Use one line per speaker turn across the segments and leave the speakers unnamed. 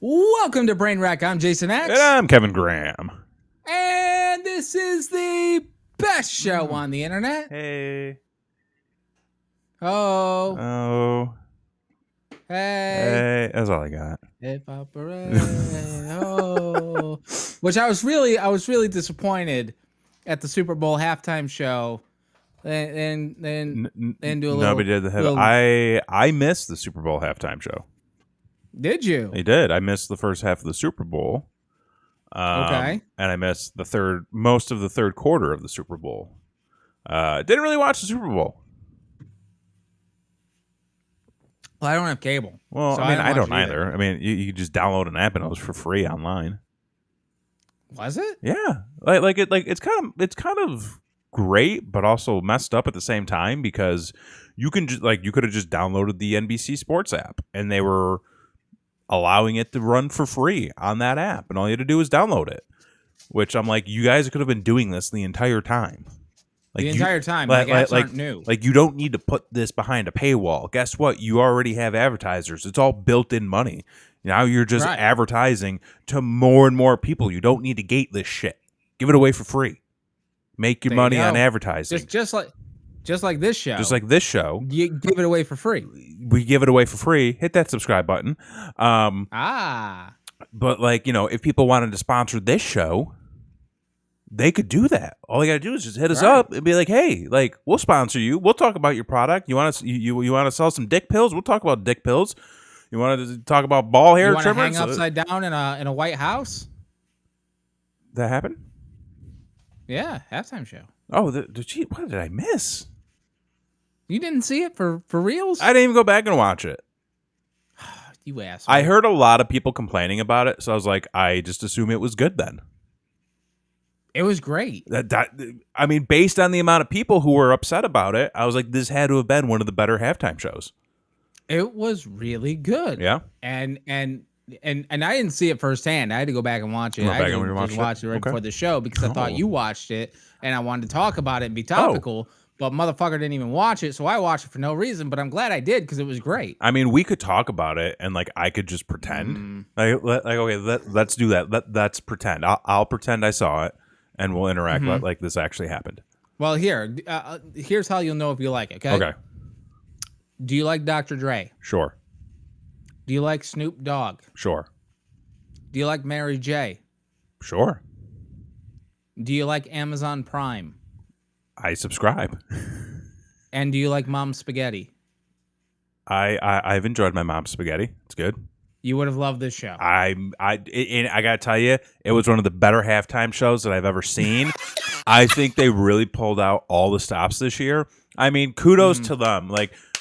Welcome to Brain Rack. I'm Jason X.
And I'm Kevin Graham.
And this is the best show on the internet.
Hey.
Oh.
Oh.
Hey.
Hey. That's all I got.
Hey, Papa. Oh. Which I was really disappointed at the Super Bowl halftime show. And do a little.
Nobody did the head. I missed the Super Bowl halftime show.
Did you?
I did. I missed the first half of the Super Bowl.
Okay.
And I missed most of the third quarter of the Super Bowl. Didn't really watch the Super Bowl.
Well, I don't have cable.
Well,
so
I don't either. I mean, you just download an app and it was for free online.
Was it?
Yeah. It's kind of great, but also messed up at the same time because you could have just downloaded the NBC Sports App and they were allowing it to run for free on that app, and all you had to do was download it. Which I'm like, you guys could have been doing this the entire time.
Apps aren't new.
Like, you don't need to put this behind a paywall. Guess what? You already have advertisers. It's all built-in money. Now you're just advertising to more and more people. You don't need to gate this shit. Give it away for free. Make your money on advertising.
Just like this show.
Just like this show.
You give it away for free.
We give it away for free. Hit that subscribe button. But if people wanted to sponsor this show, they could do that. All you got to do is just hit us up and be like, "Hey, we'll sponsor you. We'll talk about your product. You want to sell some dick pills? We'll talk about dick pills. You want to talk about ball hair trimmers?
Hang upside down in a White House?
That happened?
Yeah, halftime show.
Oh, what did I miss?
You didn't see it for reals?
I didn't even go back and watch it.
You asshole.
I heard a lot of people complaining about it, so I was like, I just assume it was good then.
It was great.
Based on the amount of people who were upset about it, I was like, this had to have been one of the better halftime shows.
It was really good.
Yeah.
And I didn't see it firsthand. I had to go back and watch it. I just watched it before the show because I thought you watched it and I wanted to talk about it and be topical. But motherfucker didn't even watch it, so I watched it for no reason. But I'm glad I did because it was great.
I mean, we could talk about it, and I could just pretend. Let's do that. Let's pretend. I'll pretend I saw it, and we'll interact like this actually happened.
Well, here's how you'll know if you like it. Okay. Do you like Dr. Dre?
Sure.
Do you like Snoop Dogg?
Sure.
Do you like Mary J?
Sure.
Do you like Amazon Prime?
I subscribe.
And do you like Mom's Spaghetti?
I've enjoyed my Mom's Spaghetti. It's good.
You would have loved this show.
I gotta tell you, it was one of the better halftime shows that I've ever seen. I think they really pulled out all the stops this year. I mean, kudos to them.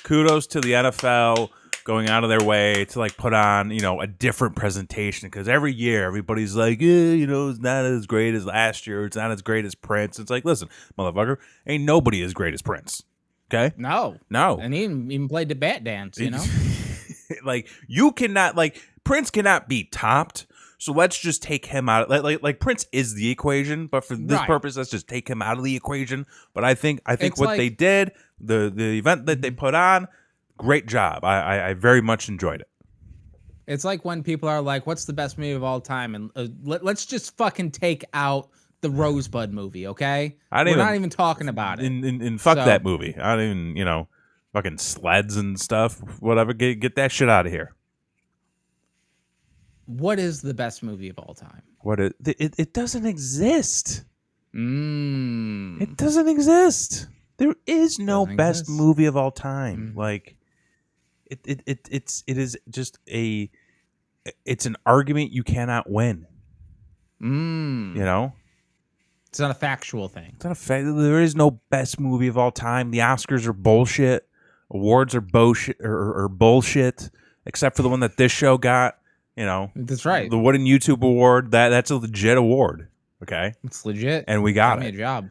Kudos to the NFL going out of their way to put on, a different presentation. Because every year everybody's like, it's not as great as last year. It's not as great as Prince. It's like, listen, motherfucker, ain't nobody as great as Prince. Okay?
No.
And
he even played the bat dance,
you cannot, Prince cannot be topped. So let's just take him out. Prince is the equation, but for this purpose, let's just take him out of the equation. But I think what they did, the event that they put on, great job. I very much enjoyed it.
It's like when people are like, what's the best movie of all time? And let's just fucking take out the Rosebud movie, okay? We're not even talking about it.
And fuck that movie. I don't even, fucking sleds and stuff. Whatever. Get that shit out of here.
What is the best movie of all time?
It doesn't exist.
It
doesn't exist. There is no best movie of all time. It is just it's an argument you cannot win.
It's not a factual thing.
It's not a fact. There is no best movie of all time. The Oscars are bullshit. Awards are bullshit or bullshit, except for the one that this show got.
That's right.
The Wooden YouTube Award. That's a legit award. Okay,
it's legit,
and we got
me a job.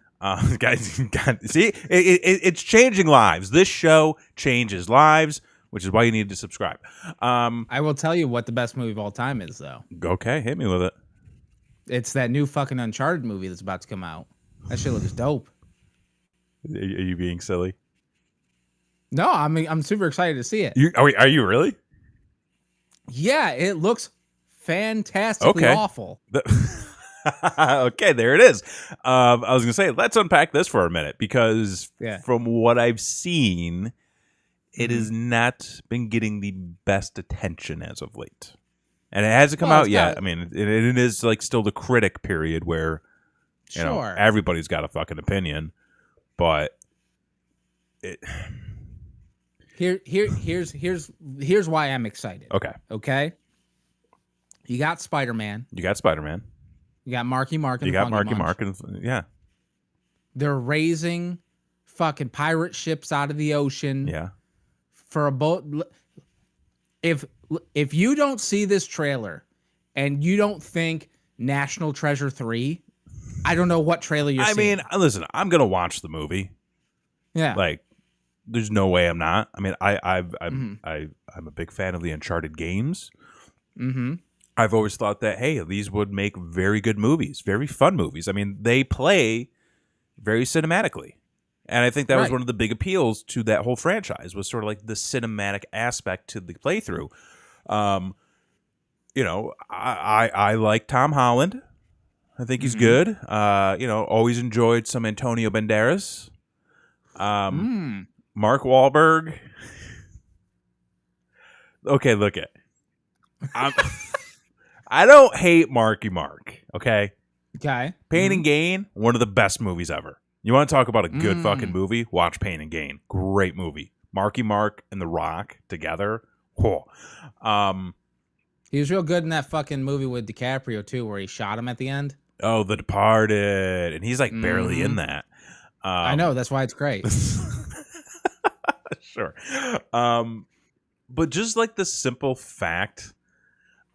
Guys, see, it's changing lives. This show changes lives, which is why you need to subscribe.
I will tell you what the best movie of all time is, though.
Okay, hit me with it.
It's that new fucking Uncharted movie that's about to come out. That shit looks dope.
Are you being silly?
No, I'm super excited to see it.
Are you really?
Yeah, it looks fantastically awful.
Okay, there it is. I was going to say, let's unpack this for a minute, because from what I've seen, it has not been getting the best attention as of late. And it hasn't come out yet. I mean, it is like still the critic period where you know, everybody's got a fucking opinion, but
here's why I'm excited. Okay. You got Spider-Man.
You got Spider-Man.
You got Marky Mark. And
you got Marky Mark, and
they're raising fucking pirate ships out of the ocean.
Yeah.
For a boat. If you don't see this trailer and you don't think National Treasure 3, I don't know what trailer you're seeing.
I mean, listen, I'm gonna watch the movie.
Yeah.
Like, there's no way I'm not. I mean, I'm a big fan of the Uncharted games.
Mm-hmm.
I've always thought that, hey, these would make very good movies, very fun movies. I mean, they play very cinematically. And I think that was one of the big appeals to that whole franchise, was sort of like the cinematic aspect to the playthrough. You know, I like Tom Holland. I think he's good. You know, always enjoyed some Antonio Banderas. Mark Wahlberg. Okay, look it. I don't hate Marky Mark. Okay. Pain and Gain, one of the best movies ever. You want to talk about a good fucking movie? Watch Pain and Gain. Great movie. Marky Mark and The Rock together. Cool.
He was real good in that fucking movie with DiCaprio too, where he shot him at the end.
Oh, The Departed, and he's like barely in that.
I know, that's why it's great.
Sure. But just like the simple fact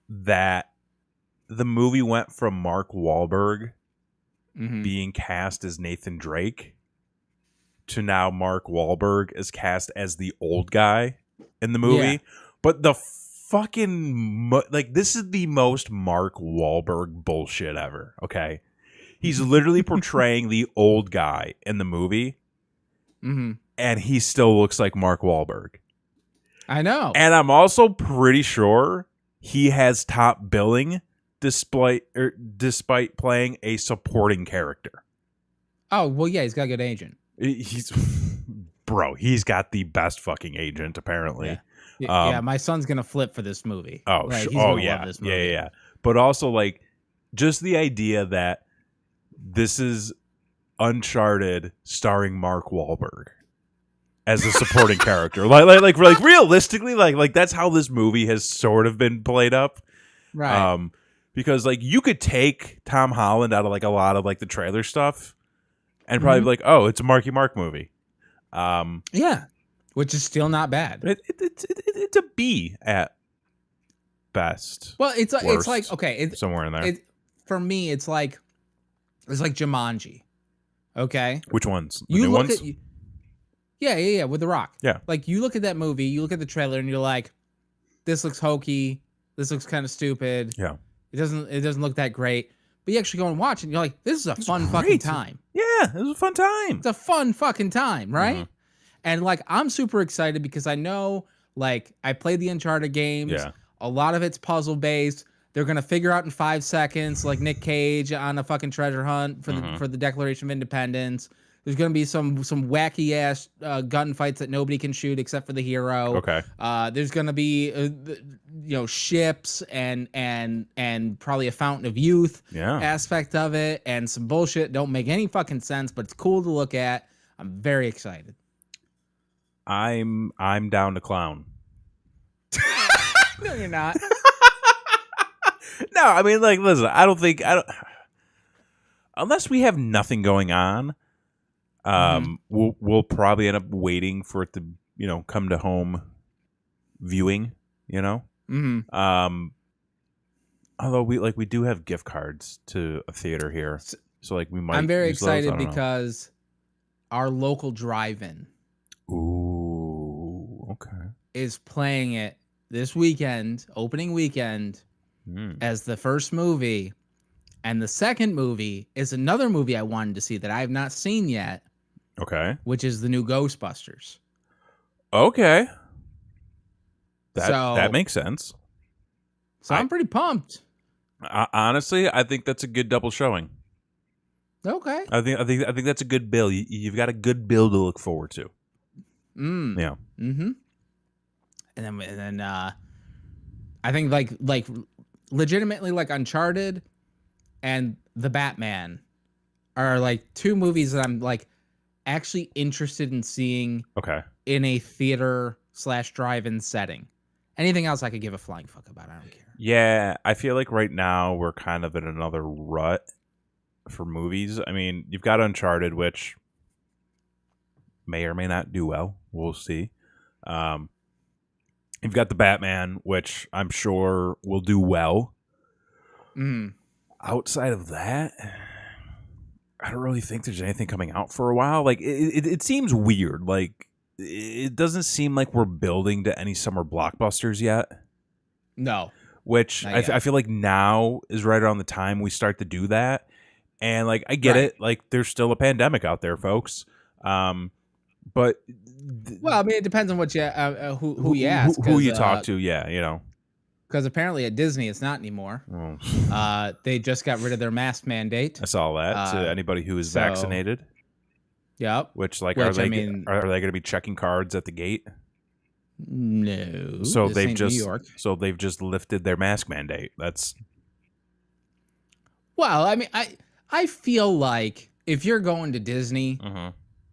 that the movie went from Mark Wahlberg being cast as Nathan Drake to now Mark Wahlberg is cast as the old guy in the movie. Yeah. But the fucking, like, this is the most Mark Wahlberg bullshit ever, okay? He's literally portraying the old guy in the movie, and he still looks like Mark Wahlberg.
I know.
And I'm also pretty sure he has top billing despite playing a supporting character.
Oh, well, yeah, he's got a good agent.
He's got the best fucking agent, apparently.
Yeah, my son's gonna flip for this movie.
Oh,
like,
love this movie. Yeah. But also, like, just the idea that this is Uncharted starring Mark Wahlberg as a supporting character, like realistically, like that's how this movie has sort of been played up,
right?
Because like you could take Tom Holland out of like a lot of like the trailer stuff, and probably be like, oh, it's a Marky Mark movie.
Yeah, which is still not bad.
It's a B at best.
Well, it's like okay, it's
somewhere in there.
For me, it's like Jumanji. Okay,
which ones?
The new ones? Yeah, with The Rock.
Yeah,
like you look at that movie, you look at the trailer, and you're like, this looks hokey. This looks kind of stupid.
Yeah,
it doesn't look that great. But you actually go and watch it, and you're like, this is a fun fucking time.
Yeah, it was a fun time.
It's a fun fucking time, right? And like, I'm super excited because I know, like, I played the Uncharted games.
Yeah.
A lot of it's puzzle based. They're gonna figure out in 5 seconds, like Nick Cage on a fucking treasure hunt for the Declaration of Independence. There's gonna be some wacky ass gunfights that nobody can shoot except for the hero.
Okay.
There's gonna be ships and probably a Fountain of Youth aspect of it, and some bullshit don't make any fucking sense, but it's cool to look at. I'm very excited.
I'm down to clown.
No, you're not.
No, I mean, like, listen, I don't unless we have nothing going on, we'll probably end up waiting for it to, come to home viewing, although we do have gift cards to a theater here, so like we might.
I'm very excited because our local drive-in is playing it this weekend, opening weekend, as the first movie. And the second movie is another movie I wanted to see that I have not seen yet.
Okay. Which
is the new Ghostbusters.
Okay. That makes sense.
So I'm pretty pumped.
Honestly, I think that's a good double showing.
Okay.
I think that's a good bill. You've got a good bill to look forward to. Yeah.
Mm-hmm. And then I think like legitimately like Uncharted and The Batman are like two movies that I'm like actually interested in seeing.
Okay.
In a theater/drive-in setting. Anything else I could give a flying fuck about? I don't care.
Yeah, I feel like right now we're kind of in another rut for movies. I mean, you've got Uncharted, which may or may not do well. We'll see. You've got The Batman, which I'm sure will do well. Outside of that, I don't really think there's anything coming out for a while. Like, it seems weird. Like, it doesn't seem like we're building to any summer blockbusters yet.
No.
Which I feel like now is right around the time we start to do that. And, like, I get it. Like, there's still a pandemic out there, folks. But
well, I mean, it depends on what you who you ask,
who you talk to. Yeah, you know,
because apparently at Disney it's not anymore. They just got rid of their mask mandate.
I saw that. To anybody who is vaccinated.
Yep.
Which are they going to be checking cards at the gate?
No.
So they've just lifted their mask mandate. That's.
Well, I mean, I feel like if you're going to Disney,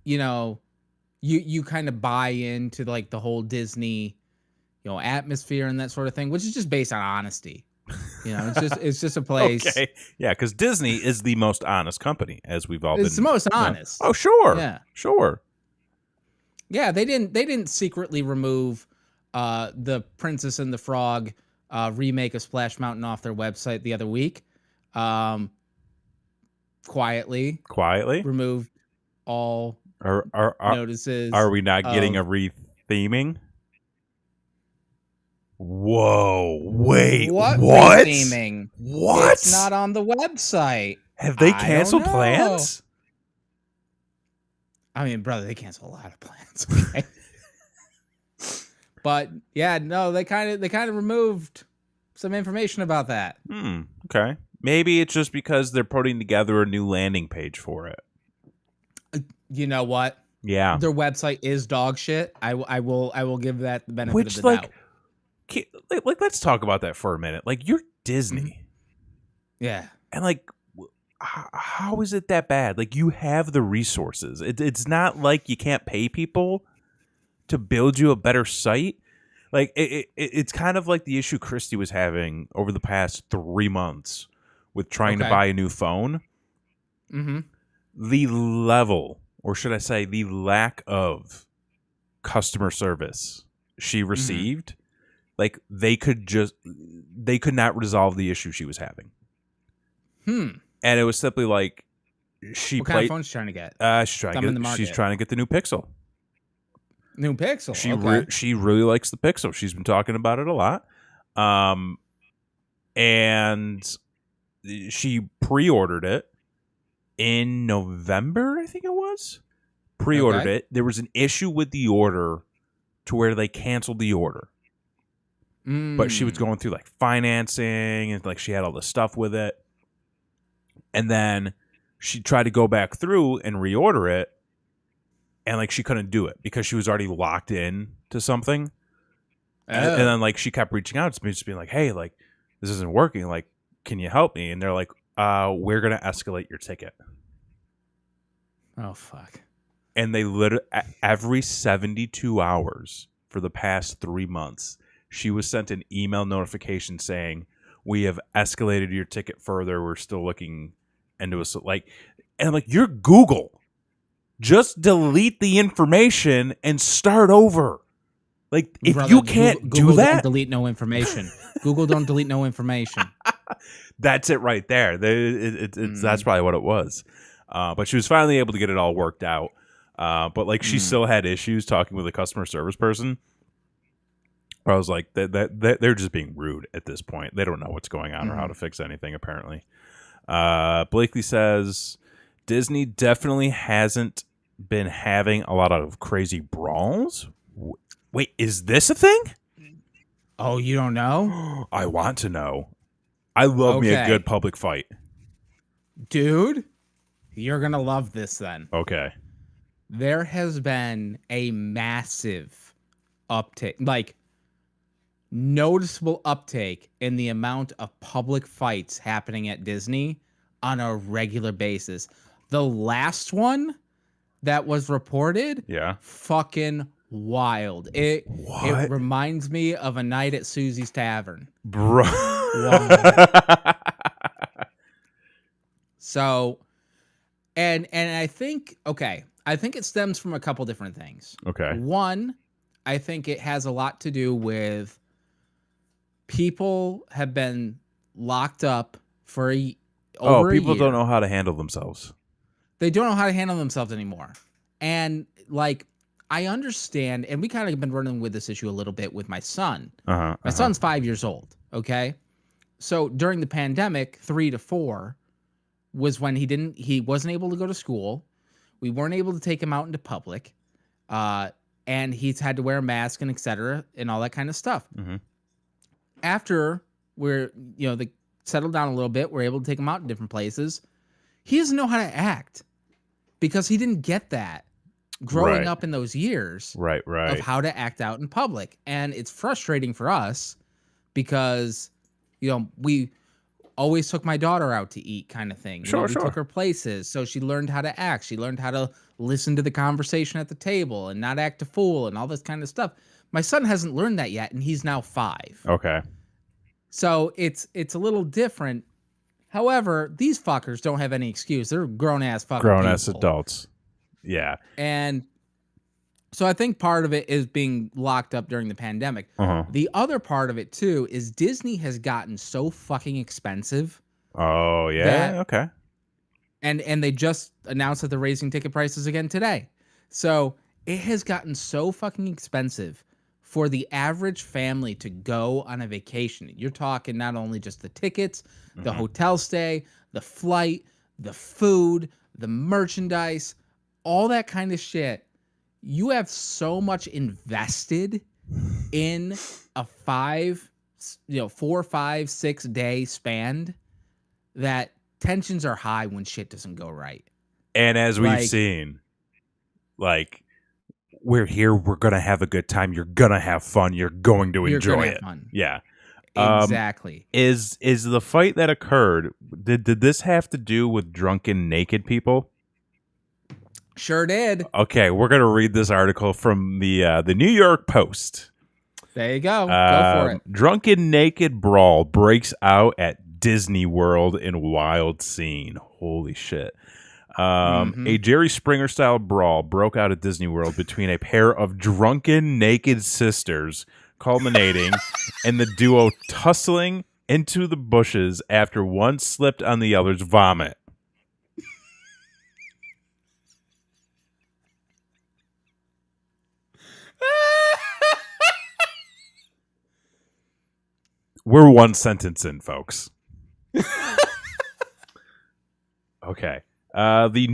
you know. You kind of buy into like the whole Disney, you know, atmosphere and that sort of thing, which is just based on honesty. You know, it's just a place.
Okay. Yeah, because Disney is the most honest company, as we've all been.
It's the most honest.
Oh, sure.
Yeah.
Sure.
Yeah, they didn't secretly remove the Princess and the Frog remake of Splash Mountain off their website the other week. Quietly removed all notices.
Are we not getting a retheming? Whoa! Wait, what?
Retheming?
What?
It's not on the website.
Have they canceled plans?
I mean, brother, they cancel a lot of plans. Okay? But yeah, no, they kind of removed some information about that.
Okay. Maybe it's just because they're putting together a new landing page for it.
You know what?
Yeah,
their website is dog shit. I will give that the benefit of the doubt.
Like, let's talk about that for a minute. Like, you're Disney,
yeah,
and like, how is it that bad? Like, you have the resources. It's not like you can't pay people to build you a better site. Like, it's kind of like the issue Christy was having over the past 3 months with trying to buy a new phone. The level, or should I say the lack of customer service she received, like they could not resolve the issue she was having. And it was simply like
what kind of phone she's trying to get?
She's trying to get the new Pixel.
New Pixel.
She really likes the Pixel. She's been talking about it a lot. And she pre-ordered it in November, I think it was. Pre-ordered it. There was an issue with the order to where they canceled the order. But she was going through like financing and like she had all this stuff with it. And then she tried to go back through and reorder it. And like she couldn't do it because she was already locked in to something. And then like she kept reaching out to me, just being like, hey, like this isn't working. Like, can you help me? And they're like, we're going to escalate your ticket.
Oh, fuck.
And they literally, every 72 hours for the past 3 months, she was sent an email notification saying, we have escalated your ticket further. We're still looking into it. Like, and I'm like, you're Google. Just delete the information and start over. Like, if you can't do that.
Don't delete no information. Google don't delete no information.
That's it right there. That's probably what it was. But she was finally able to get it all worked out. But like she still had issues talking with a customer service person. I was like, they're just being rude at this point. They don't know what's going on or how to fix anything, apparently. Blakely says, Disney definitely hasn't been having a lot of crazy brawls. Wait, is this a thing?
Oh, you don't know?
I want to know. I love me a good public fight.
Dude, you're going to love this then.
Okay.
There has been a massive uptake, like noticeable uptake in the amount of public fights happening at Disney on a regular basis. The last one that was reported, fucking wild. It reminds me of a night at Susies Tavern.
Bro.
So, and I think, I think it stems from a couple different things.
Okay.
One, I think it has a lot to do with people have been locked up for over a year.
Don't know how to handle themselves.
They don't know how to handle themselves anymore. And like, I understand, and we kind of been running with this issue a little bit with my son. My son's 5 years old, okay? So during the pandemic, 3 to 4 was when he wasn't able to go to school. We weren't able to take him out into public. And he's had to wear a mask and et cetera and all that kind of stuff. Mm-hmm. After they settled down a little bit, we're able to take him out in different places. He doesn't know how to act because he didn't get that growing up in those years of how to act out in public. And it's frustrating for us because, we always took my daughter out to eat kind of thing. We took her places. So she learned how to act. She learned how to listen to the conversation at the table and not act a fool and all this kind of stuff. My son hasn't learned that yet, and he's now 5.
Okay.
So it's a little different. However, these fuckers don't have any excuse. They're grown-ass fucking
grown-ass adults. Yeah.
And so I think part of it is being locked up during the pandemic. The other part of it, too, is Disney has gotten so fucking expensive.
Oh, yeah? Okay.
And they just announced that they're raising ticket prices again today. So it has gotten so fucking expensive for the average family to go on a vacation. You're talking not only just the tickets, the hotel stay, the flight, the food, the merchandise, all that kind of shit. You have so much invested in a 4, 5, 6 day span that tensions are high when shit doesn't go right.
And as we've seen, we're here, we're going to have a good time. You're going to have fun. You're going to enjoy it. Fun. Yeah.
Exactly.
Is the fight that occurred, did this have to do with drunken naked people?
Sure did.
Okay, we're going to read this article from the New York Post.
There you go. Go for it.
Drunken naked brawl breaks out at Disney World in wild scene. Holy shit. A Jerry Springer-style brawl broke out at Disney World between a pair of drunken naked sisters, culminating in the duo tussling into the bushes after one slipped on the other's vomit. We're one sentence in, folks. Okay. So the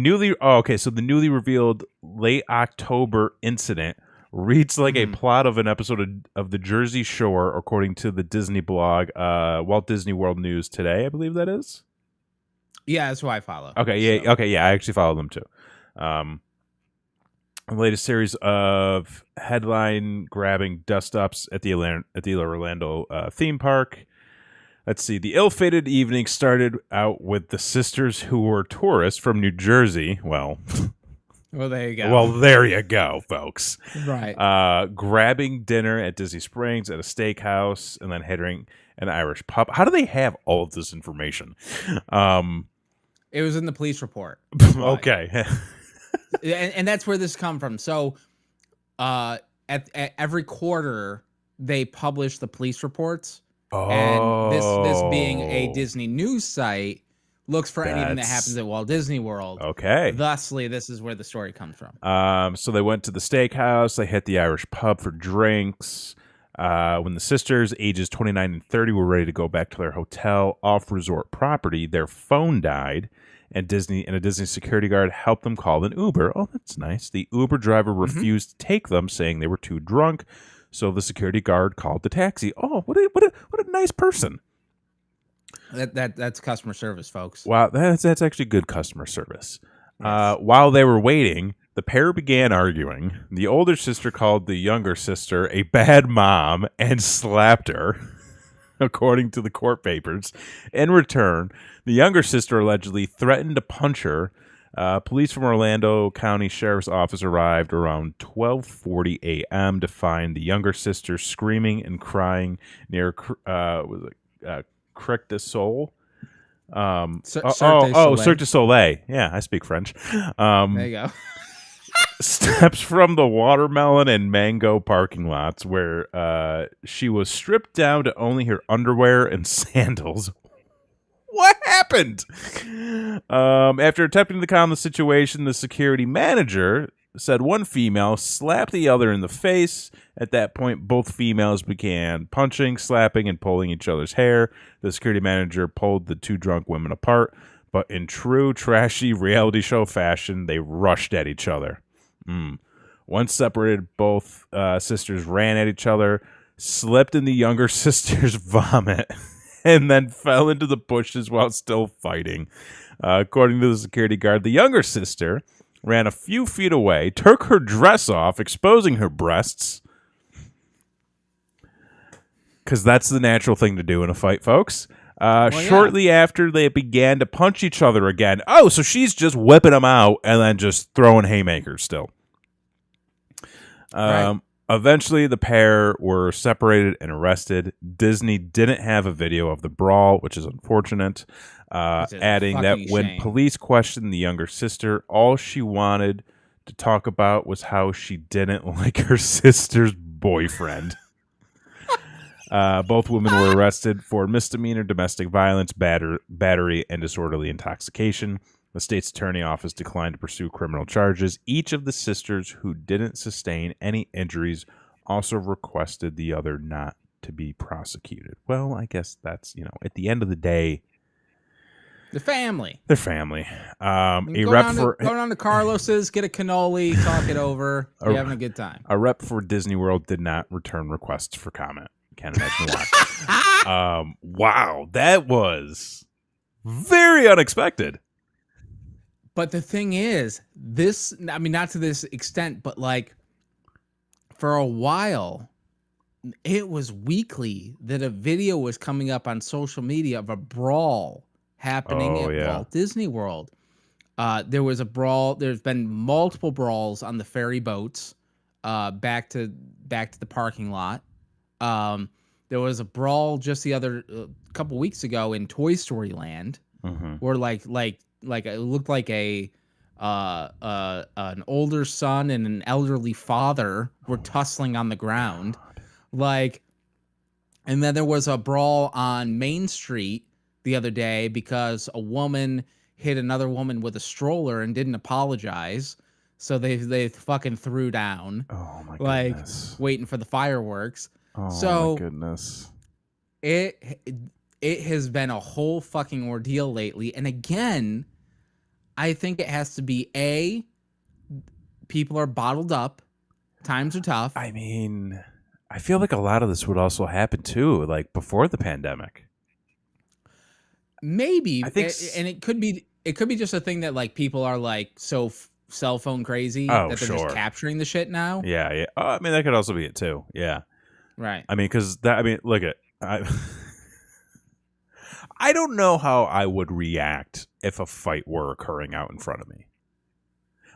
newly revealed late October incident reads like a plot of an episode of The Jersey Shore, according to the Disney blog, Walt Disney World News Today, I believe that is.
Yeah, that's who I follow.
Okay, yeah, so. Okay, yeah, I actually follow them too. The latest series of headline-grabbing dust-ups at the Orlando theme park. Let's see. The ill-fated evening started out with the sisters who were tourists from New Jersey. Well,
there you go.
Well, there you go, folks.
Right.
Grabbing dinner at Disney Springs at a steakhouse and then hitting an Irish pub. How do they have all of this information?
It was in the police report.
Okay.
and that's where this come from. So at every quarter, they publish the police reports.
Oh.
And this being a Disney news site, looks for anything that happens at Walt Disney World.
Okay.
Thusly, this is where the story comes from.
So they went to the steakhouse. They hit the Irish pub for drinks. When the sisters, ages 29 and 30, were ready to go back to their hotel off-resort property, their phone died, and a Disney security guard helped them call an Uber. Oh, that's nice. The Uber driver refused to take them, saying they were too drunk. So the security guard called the taxi. Oh, what a nice person.
That's customer service, folks.
Wow, that's actually good customer service.
Yes.
While they were waiting, the pair began arguing. The older sister called the younger sister a bad mom and slapped her, according to the court papers. In return, the younger sister allegedly threatened to punch her. Police from Orlando County Sheriff's Office arrived around 12:40 a.m. to find the younger sister screaming and crying near Cric du Sol. Cirque du Soleil. Yeah, I speak French.
There you go.
Steps from the watermelon and mango parking lots where she was stripped down to only her underwear and sandals. What happened? After attempting to calm the situation, the security manager said one female slapped the other in the face. At that point, both females began punching, slapping, and pulling each other's hair. The security manager pulled the two drunk women apart, but in true trashy reality show fashion, they rushed at each other. Once separated, both sisters ran at each other, slipped in the younger sister's vomit, and then fell into the bushes while still fighting. According to the security guard, the younger sister ran a few feet away, took her dress off, exposing her breasts. Because that's the natural thing to do in a fight, folks. Shortly after, they began to punch each other again. Oh, so she's just whipping them out and then just throwing haymakers still.
Right.
Eventually, the pair were separated and arrested. Disney didn't have a video of the brawl, which is unfortunate, adding that when police questioned the younger sister, all she wanted to talk about was how she didn't like her sister's boyfriend. Both women were arrested for misdemeanor domestic violence, battery, and disorderly intoxication. The state's attorney office declined to pursue criminal charges. Each of the sisters who didn't sustain any injuries also requested the other not to be prosecuted. Well, I guess that's, at the end of the day,
the family.
They're family.
Go down to Carlos's, get a cannoli, talk it over. You're having a good time.
A rep for Disney World did not return requests for comment. Can't imagine why. Wow, that was very unexpected.
But the thing is, not to this extent, but like for a while, it was weekly that a video was coming up on social media of a brawl happening at Walt Disney World. There was a brawl. There's been multiple brawls on the ferry boats back to the parking lot. There was a brawl just a couple weeks ago in Toy Story Land, where like it looked like an older son and an elderly father were tussling on the ground, and then there was a brawl on Main Street the other day because a woman hit another woman with a stroller and didn't apologize, so they fucking threw down.
Oh my goodness!
Waiting for the fireworks.
Oh my goodness!
It has been a whole fucking ordeal lately, and again, I think it has to be people are bottled up, times are tough.
I mean, I feel like a lot of this would also happen too, like before the pandemic.
Maybe, I think, and it could be just a thing that like people are like so cell phone crazy that they're just capturing the shit now.
Yeah. I mean, that could also be it too. Yeah.
Right.
I mean, look at I don't know how I would react if a fight were occurring out in front of me.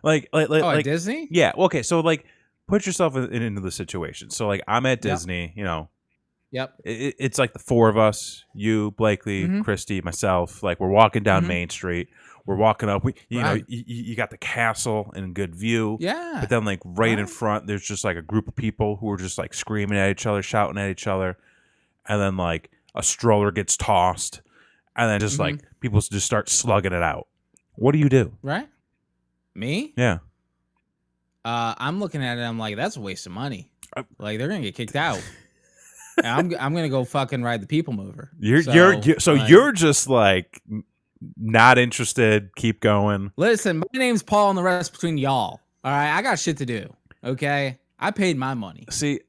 Like
at Disney?
Yeah. Okay. So like, put yourself into the situation. So like, I'm at Disney.
Yep.
It's like the four of us: you, Blakely, Christy, myself. Like we're walking down Main Street. We're walking up. You got the castle in good view.
Yeah.
But then like right in front, there's just like a group of people who are just like screaming at each other, shouting at each other, and then like a stroller gets tossed, and then just like people just start slugging it out. What do you do?
Right. Me?
Yeah.
I'm looking at it. I'm like, that's a waste of money. Like they're gonna get kicked out. And I'm gonna go fucking ride the people mover.
You're just like not interested. Keep going.
Listen, my name's Paul, and the rest between y'all. All right, I got shit to do. Okay, I paid my money.
See,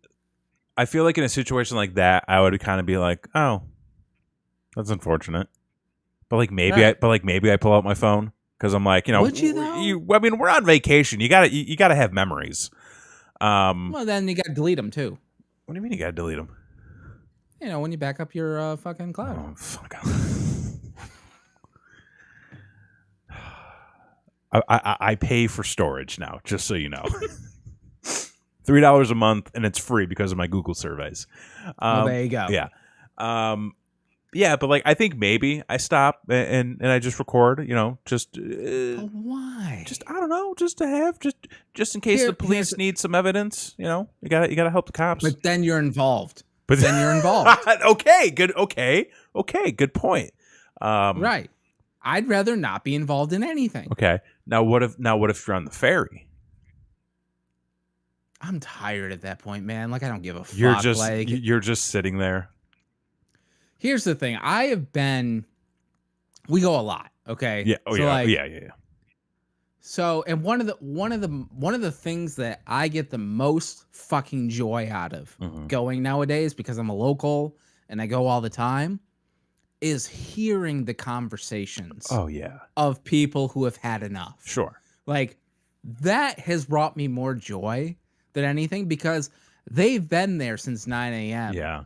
I feel like in a situation like that, I would kind of be like, oh, that's unfortunate. But like maybe I pull out my phone because I'm like,
would you though?
I mean, we're on vacation. You gotta have memories.
Well, then you gotta delete them too.
What do you mean you gotta delete them?
When you back up your fucking cloud.
Oh, fuck. I pay for storage now, just so you know. $3 a month, and it's free because of my Google surveys.
Well, there you go.
Yeah. Yeah, but like I think maybe I stop and I just record, just
why?
Just I don't know, just to have just in case the police need some evidence, you gotta help the cops.
But then you're involved. Then you're involved.
Okay, good. Okay, good point.
Right. I'd rather not be involved in anything.
Okay. Now what if you're on the ferry?
I'm tired at that point, man. Like I don't give a fuck.
You're just sitting there.
Here's the thing. We go a lot, okay?
Yeah. Oh, so yeah.
So, and one of the things that I get the most fucking joy out of going nowadays, because I'm a local and I go all the time, is hearing the conversations.
Oh yeah.
Of people who have had enough.
Sure.
Like that has brought me more joy than anything because they've been there since 9 a.m.
Yeah.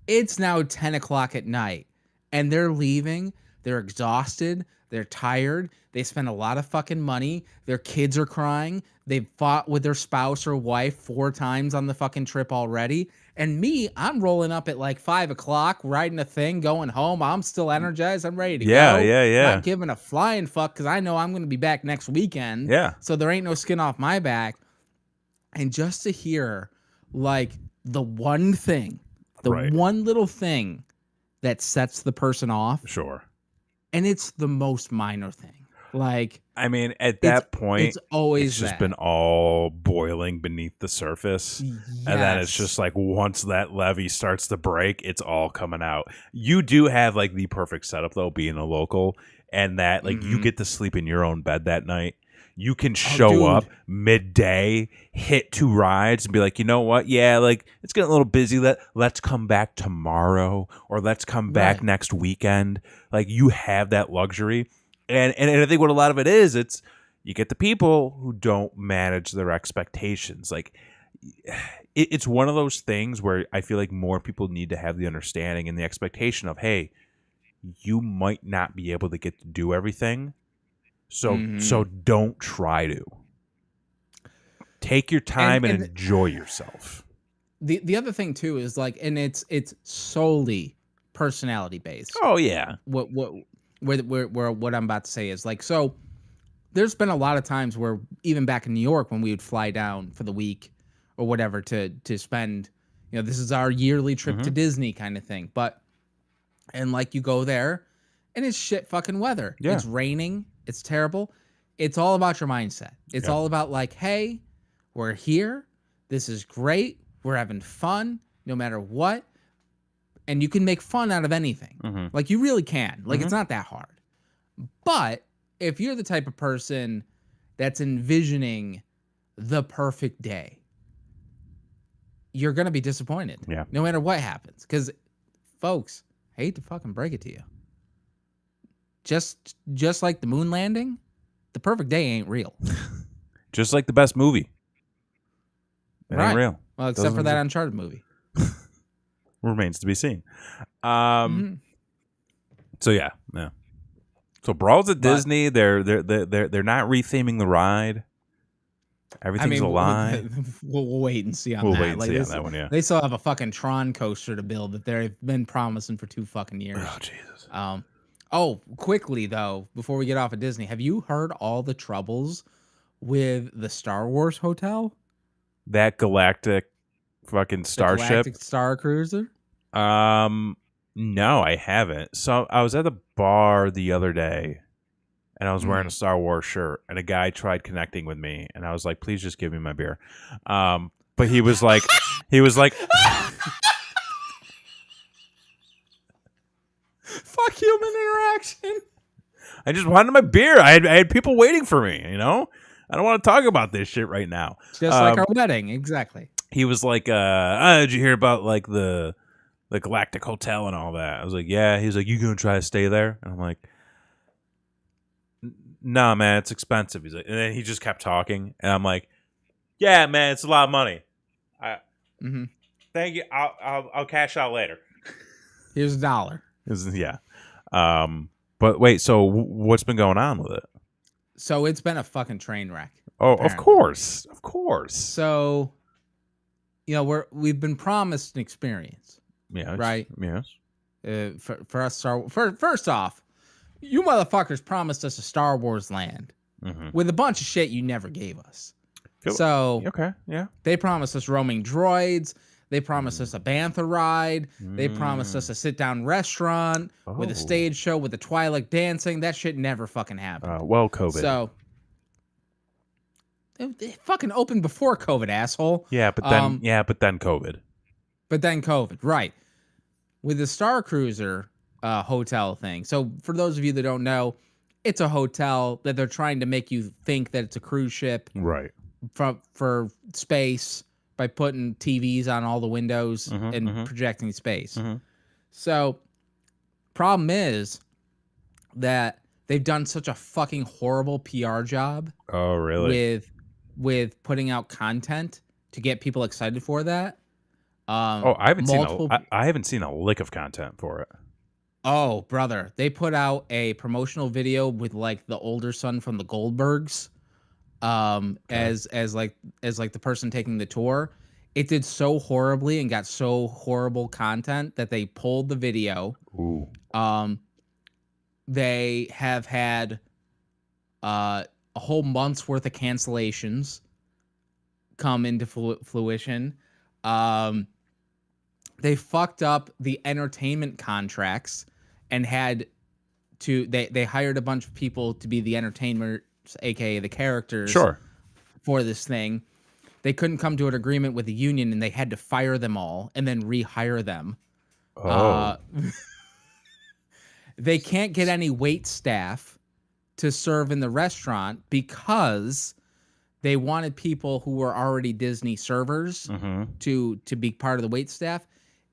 It's now 10 o'clock at night and they're leaving. They're exhausted. They're tired. They spend a lot of fucking money. Their kids are crying. They've fought with their spouse or wife 4 times on the fucking trip already. And me, I'm rolling up at like 5 o'clock, riding a thing, going home. I'm still energized. I'm ready to go.
Yeah.
Not giving a flying fuck because I know I'm going to be back next weekend.
Yeah.
So there ain't no skin off my back. And just to hear like the one thing, one little thing that sets the person off.
Sure.
And it's the most minor thing. Like,
I mean, at that point,
it's always
just been all boiling beneath the surface. Yes. And then it's just like once that levee starts to break, it's all coming out. You do have like the perfect setup, though, being a local, and that like you get to sleep in your own bed that night. You can show up midday, hit 2 rides, and be like, you know what? Yeah, like it's getting a little busy. Let's come back tomorrow, or let's come back next weekend. Like you have that luxury, and I think what a lot of it is, it's you get the people who don't manage their expectations. Like it's one of those things where I feel like more people need to have the understanding and the expectation of, hey, you might not be able to get to do everything. So don't try to. Take your time and enjoy yourself.
The other thing too is like, and it's solely personality based.
Oh yeah.
What I'm about to say is like, so there's been a lot of times where even back in New York when we would fly down for the week or whatever to spend, this is our yearly trip to Disney kind of thing. And like you go there and it's shit fucking weather. Yeah. It's raining. It's terrible. It's all about your mindset. It's all about like, hey, we're here. This is great. We're having fun no matter what. And you can make fun out of anything. Like you really can. Like it's not that hard. But if you're the type of person that's envisioning the perfect day, you're going to be disappointed. Yeah. No matter what happens. Because, folks, I hate to fucking break it to you. Just like the moon landing, the perfect day ain't real.
Just like the best movie. It ain't real.
Well, except for that Uncharted movie.
Remains to be seen. So yeah. So Brawls at Disney, they're not retheming the ride. Everything's a lie.
We'll wait and see on that.
We'll wait and see on that one, yeah.
They still have a fucking Tron coaster to build that they've been promising for 2 fucking years.
Oh, Jesus.
Quickly, though, before we get off of Disney, have you heard all the troubles with the Star Wars hotel?
That galactic fucking starship?
Galactic Star Cruiser?
No, I haven't. So I was at the bar the other day, and I was wearing a Star Wars shirt, and a guy tried connecting with me, and I was like, please just give me my beer. But he was like...
Fuck human interaction.
I just wanted my beer. I had people waiting for me, I don't want to talk about this shit right now.
Just like our wedding, exactly.
he was like, did you hear about like the Galactic Hotel and all that? I was like, yeah. He's like, you gonna try to stay there? And I'm like, nah, man, it's expensive. He's like, and then he just kept talking, and I'm like, yeah, man, it's a lot of money. Thank you. I'll cash out later.
Here's $1.
Yeah. But wait, so what's been going on with it?
So it's been a fucking train wreck.
Oh, apparently. Of course.
So, we've been promised an experience.
Yes.
Right.
Yes.
For us, first off, you motherfuckers promised us a Star Wars land with a bunch of shit you never gave us. So
okay, yeah.
They promised us roaming droids. They promised us a bantha ride. They promised us a sit-down restaurant with a stage show with the Twilight dancing. That shit never fucking happened.
Well, COVID.
So it fucking opened before COVID, asshole.
Yeah, but then COVID.
But then COVID, right? With the Star Cruiser hotel thing. So for those of you that don't know, it's a hotel that they're trying to make you think that it's a cruise ship,
right?
For space. By putting TVs on all the windows and projecting space. So, problem is that they've done such a fucking horrible PR job.
Oh, really?
With putting out content to get people excited for that.
I haven't seen a lick of content for it.
Oh, brother, they put out a promotional video with like the older son from the Goldbergs. As the person taking the tour. It did so horribly and got so horrible content that they pulled the video.
Ooh.
They have had a whole month's worth of cancellations come into fruition. They fucked up the entertainment contracts and had to they hired a bunch of people to be the entertainers, aka the characters, for this thing. They couldn't come to an agreement with the union, and they had to fire them all and then rehire them. They can't get any wait staff to serve in the restaurant because they wanted people who were already Disney servers to be part of the wait staff,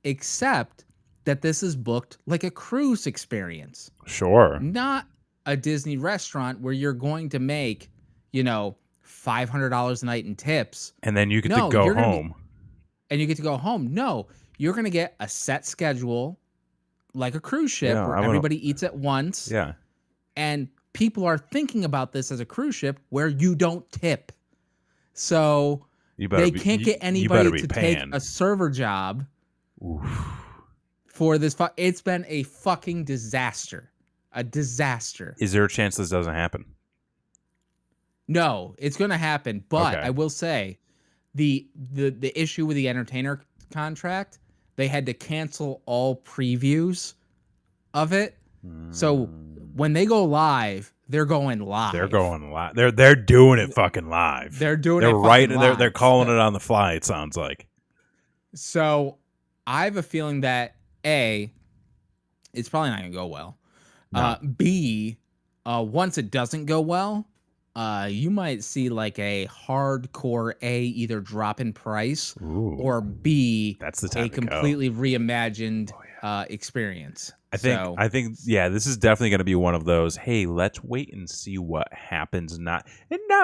except that this is booked like a cruise experience.
Sure.
Not a Disney restaurant where you're going to make, $500 a night in tips.
And then you get to go home.
And you get to go home. No, you're going to get a set schedule like a cruise ship where everybody eats at once.
Yeah.
And people are thinking about this as a cruise ship where you don't tip. So they can't get anybody to take a server job for this. It's been a fucking disaster. A disaster.
Is there a chance this doesn't happen?
No, it's going to happen. But I will say the issue with the entertainer contract, they had to cancel all previews of it. So when they go live, they're going live.
They're going live. They're doing it fucking live.
They're doing
they're
it
right.
Live.
They're calling it on the fly. It sounds like.
So I have a feeling that A, it's probably not going to go well. No. B, once it doesn't go well, you might see like a hardcore A, either drop in price or B,
that's the time
a completely reimagined experience.
I think, this is definitely going to be one of those, hey, let's wait and see what happens, not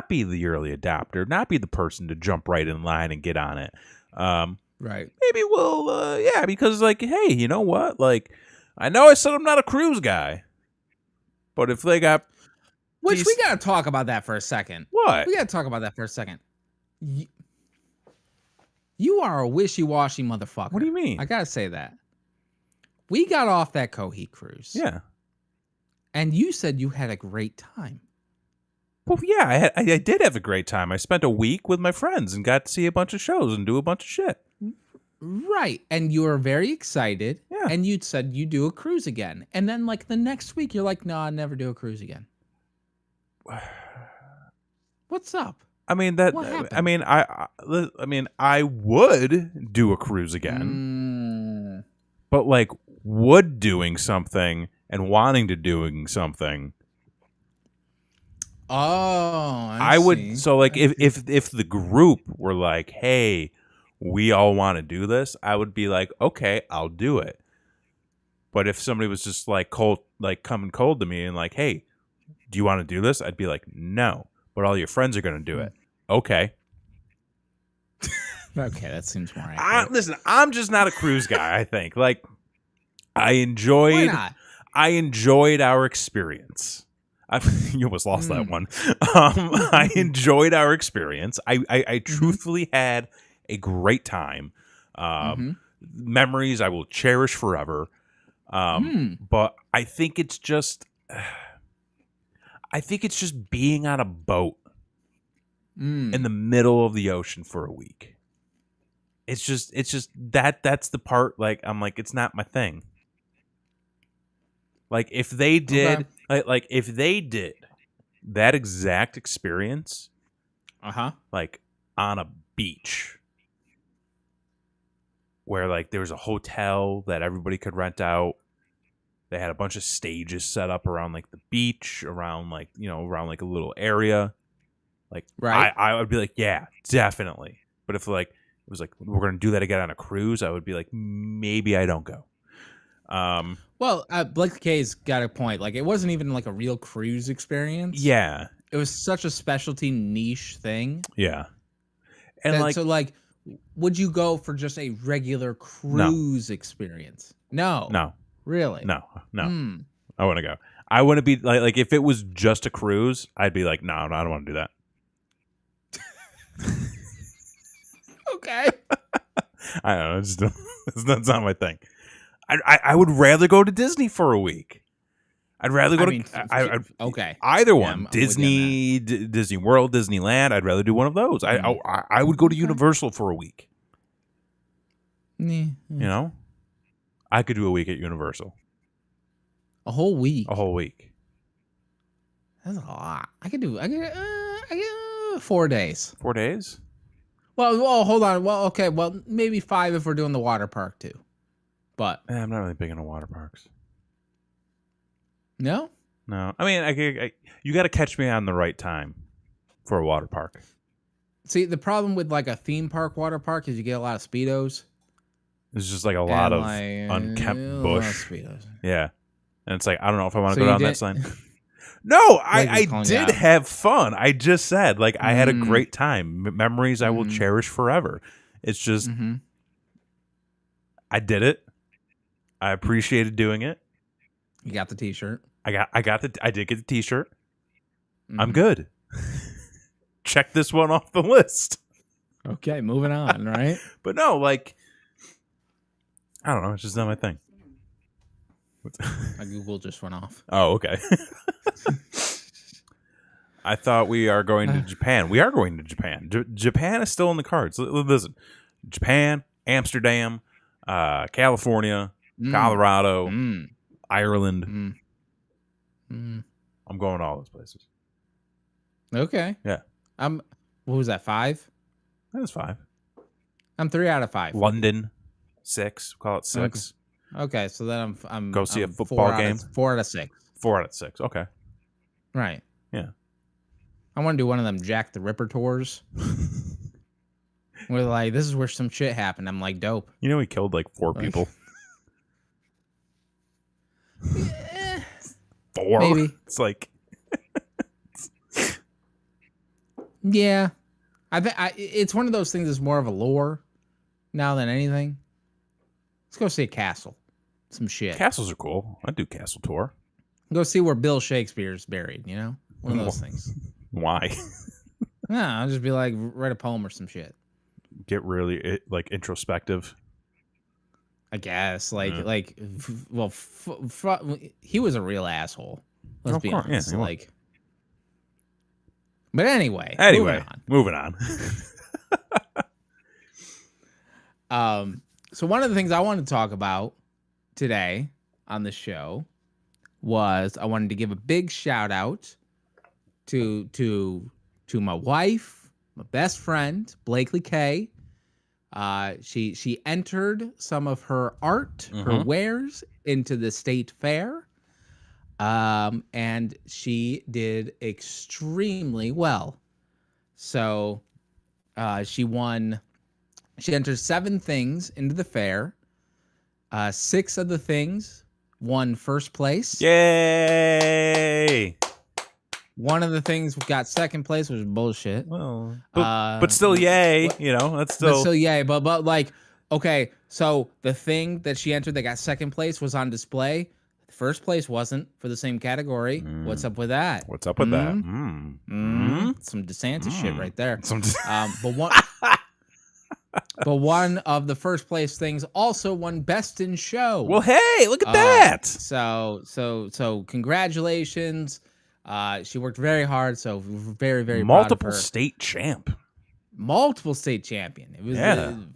be the early adopter, not be the person to jump right in line and get on it.
Right.
Maybe we'll, because like, hey, you know what? Like, I know I said I'm not a cruise guy, but if they got...
Which we got to talk about that for a second.
What?
We got to talk about that for a second. You are a wishy-washy motherfucker.
What do you mean?
I got to say that. We got off that Coheed cruise.
Yeah.
And you said you had a great time.
Well, yeah, I did have a great time. I spent a week with my friends and got to see a bunch of shows and do a bunch of shit.
Right. And you were very excited.
Yeah.
And you said you do a cruise again. And then like the next week, you're like, no, I'll never do a cruise again. What's up?
I mean that.
What happened?
I mean, I would do a cruise again, but like would doing something and wanting to doing something.
Oh,
I would. So like, if the group were like, hey, we all want to do this, I would be like, okay, I'll do it. But if somebody was just like cold, like coming cold to me and like, hey, do you want to do this? I'd be like, no, but all your friends are going to do it. Okay.
Okay, that seems more accurate.
Listen, I'm just not a cruise guy, I think. Like, I enjoyed our experience. You almost lost that one. I enjoyed our experience. I truthfully had a great time. Memories I will cherish forever. But I think it's just being on a boat in the middle of the ocean for a week. It's just that's the part, like, I'm like, it's not my thing. Like, if they did, like if they did that exact experience, like on a beach, where like there was a hotel that everybody could rent out, they had a bunch of stages set up around like the beach, around like, you know, around like a little area, like, right, I would be like, yeah, definitely. But if like it was like, we're gonna do that again on a cruise, I would be like, maybe I don't go.
Well, Blake K's got a point. Like, it wasn't even like a real cruise experience.
Yeah.
It was such a specialty niche thing.
Yeah. And like,
so like, would you go for just a regular cruise experience? No. Really?
No. I want to go. I want to be like, if it was just a cruise, I'd be like, no, I don't want to do that.
Okay.
I don't know. That's not my thing. I would rather go to Disney for a week. I'd rather go
okay.
Either one. Disney, Disney World, Disneyland. I'd rather do one of those. I would go to Universal for a week. You know? I could do a week at Universal.
A whole week?
A whole week.
That's a lot. I could 4 days.
4 days?
Well, hold on. Well, okay. Well, maybe 5 if we're doing the water park too. But
I'm not really big into water parks.
No.
I mean, you got to catch me on the right time for a water park.
See, the problem with like a theme park water park is you get a lot of Speedos.
There's just like a lot of unkempt bush. Yeah. And it's like, I don't know if I want to go down that sign. No, I did have fun. I just said, like, I had a great time. Memories I will cherish forever. It's just, I did it. I appreciated doing it.
You got the T-shirt.
I did get the T-shirt. I'm good. Check this one off the list.
Okay, moving on, right?
But no, like, I don't know. It's just not my thing.
My Google just went off.
Oh, okay. I thought we are going to Japan. We are going to Japan. Japan is still in the cards. Listen, Japan, Amsterdam, California, Colorado, Ireland. I'm going to all those places.
Okay.
Yeah.
What was that, 5?
That was 5.
I'm 3 out of 5.
London, 6. Call it 6.
Okay, so then I'm
go see a football game.
4 out of 6.
4 out of 6. Okay.
Right.
Yeah.
I want to do one of them Jack the Ripper tours. Where like, this is where some shit happened. I'm like, dope.
You know, he killed like 4 people. 4.
Maybe.
It's like.
Yeah. It's one of those things that's more of a lore now than anything. Let's go see a castle. Some shit.
Castles are cool. I'd do castle tour.
Go see where Bill Shakespeare's buried, you know? One of those things.
Why?
No, I'll just be like, write a poem or some shit.
Get really, like, introspective.
I guess. Like, he was a real asshole. Let's be honest.
Yeah,
like, but anyway,
moving on.
So one of the things I wanted to talk about today on the show was I wanted to give a big shout out to my wife, my best friend, Blakely K. She entered some of her art, her wares into the state fair. And she did extremely well. So she won She enters 7 things into the fair. 6 of the things won first place.
Yay!
One of the things got second place, which was bullshit.
Well, but still, yay! That's still.
But still, yay! But like, okay, so the thing that she entered that got second place was on display. First place wasn't for the same category. What's up with that?
What's up with that?
Some DeSantis shit right there. But one of the first place things also won Best in Show.
Well, hey, look at that!
So congratulations. She worked very hard. So very, very
multiple
proud of her.
State champ,
multiple state champion. It was an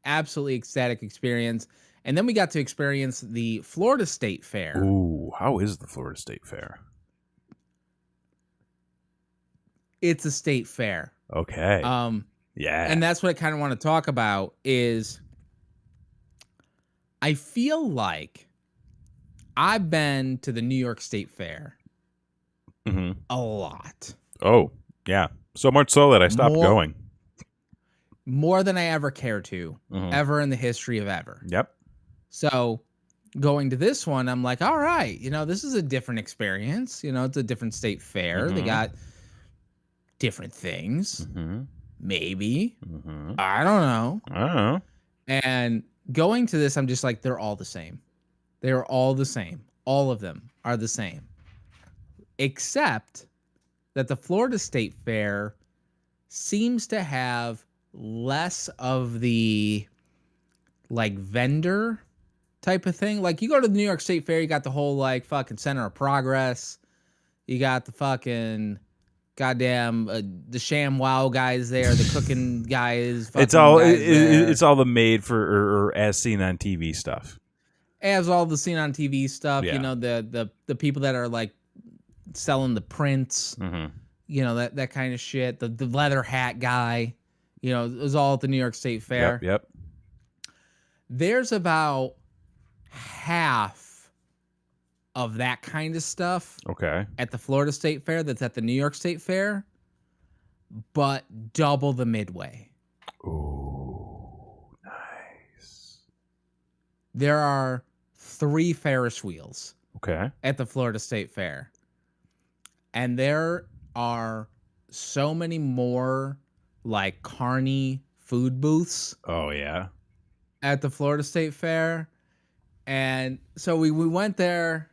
absolutely ecstatic experience. And then we got to experience the Florida State Fair.
Ooh, how is the Florida State Fair?
It's a state fair.
Okay. Yeah.
And that's what I kind of want to talk about is I feel like I've been to the New York State Fair a lot.
Oh, yeah. So much so that I stopped going.
More than I ever care to, ever in the history of ever.
Yep.
So going to this one, I'm like, all right, this is a different experience. It's a different state fair. They got different things. Maybe. I don't know. And going to this, I'm just like, they're all the same. They're all the same. All of them are the same. Except that the Florida State Fair seems to have less of the like vendor type of thing. Like you go to the New York State Fair, you got the whole like fucking Center of Progress. You got the fucking goddamn the ShamWow guys there, the cooking guys.
It's all the made for or as seen on TV stuff.
As all the seen on TV stuff,
Yeah.
The people that are like selling the prints, that kind of shit. The leather hat guy, it was all at the New York State Fair.
Yep.
There's about half of that kind of stuff at the Florida State Fair that's at the New York State Fair, but double the Midway.
Ooh, nice.
There are 3 Ferris wheels
at
the Florida State Fair. And there are so many more like carny food booths.
Oh, yeah.
At the Florida State Fair. And so we went there.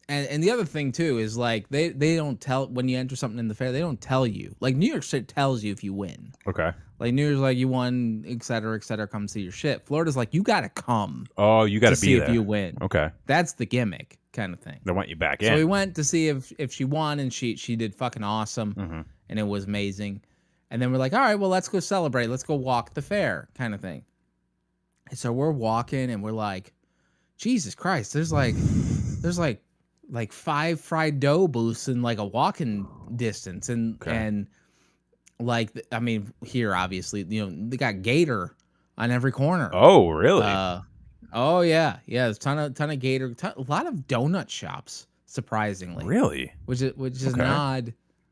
And the other thing, too, is like they don't tell when you enter something in the fair, they don't tell you. Like New York State tells you if you win.
Okay.
Like New York's like you won, et cetera, come see your shit. Florida's like you got to come.
Oh, you got to be
see
there.
If you win.
Okay.
That's the gimmick kind of thing.
They want you back in.
So we went to see if she won, and she did fucking awesome, and it was amazing. And then we're like, all right, well, let's go celebrate. Let's go walk the fair kind of thing. And so we're walking, and we're like, Jesus Christ, there's like 5 fried dough booths in like a walking distance. And like, I mean, here, obviously, they got Gator on every corner.
Oh, really?
Oh, yeah. Yeah, there's a ton of Gator, a lot of donut shops, surprisingly.
Really?
Which is an